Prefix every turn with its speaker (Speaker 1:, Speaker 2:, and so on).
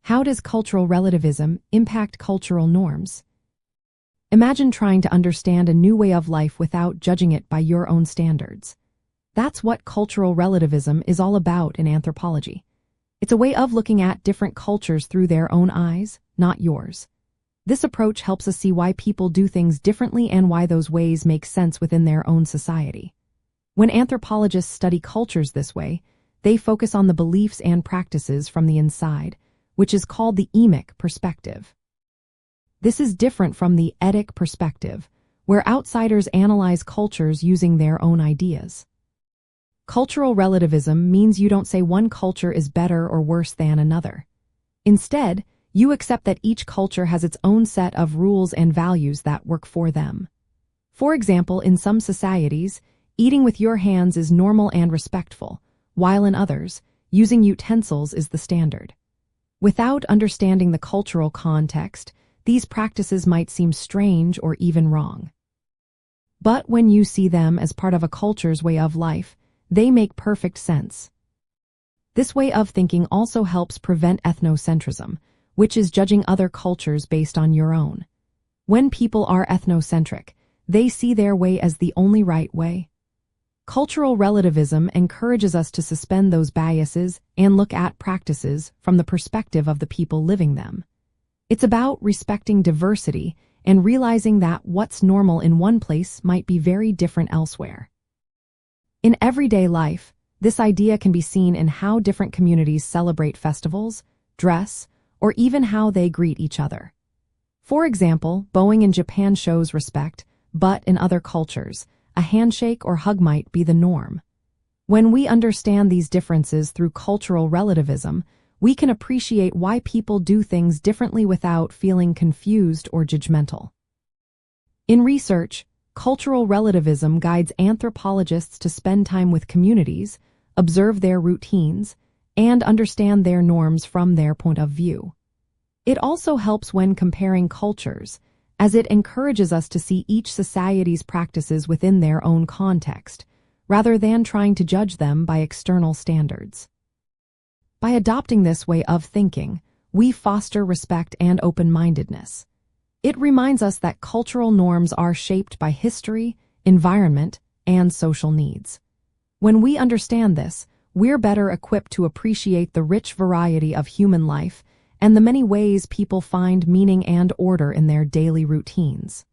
Speaker 1: How does cultural relativism impact cultural norms? Imagine trying to understand a new way of life without judging it by your own standards. That's what cultural relativism is all about in anthropology. It's a way of looking at different cultures through their own eyes, not yours. This approach helps us see why people do things differently and why those ways make sense within their own society. When anthropologists study cultures this way, they focus on the beliefs and practices from the inside, which is called the Emic perspective. This is different from the Etic perspective, where outsiders analyze cultures using their own ideas. Cultural relativism means you don't say one culture is better or worse than another. Instead, you accept that each culture has its own set of rules and values that work for them. For example, in some societies, eating with your hands is normal and respectful, while in others, using utensils is the standard. Without understanding the cultural context, these practices might seem strange or even wrong. But when you see them as part of a culture's way of life, they make perfect sense. This way of thinking also helps prevent ethnocentrism, which is judging other cultures based on your own. When people are ethnocentric, they see their way as the only right way. Cultural relativism encourages us to suspend those biases and look at practices from the perspective of the people living them. It's about respecting diversity and realizing that what's normal in one place might be very different elsewhere. In everyday life, this idea can be seen in how different communities celebrate festivals, dress, or even how they greet each other. For example, bowing in Japan shows respect, but in other cultures, a handshake or hug might be the norm. When we understand these differences through cultural relativism, we can appreciate why people do things differently without feeling confused or judgmental. In research, cultural relativism guides anthropologists to spend time with communities, observe their routines, and understand their norms from their point of view. It also helps when comparing cultures, as it encourages us to see each society's practices within their own context, rather than trying to judge them by external standards. By adopting this way of thinking, we foster respect and open-mindedness. It reminds us that cultural norms are shaped by history, environment, and social needs. When we understand this, we're better equipped to appreciate the rich variety of human life and the many ways people find meaning and order in their daily routines.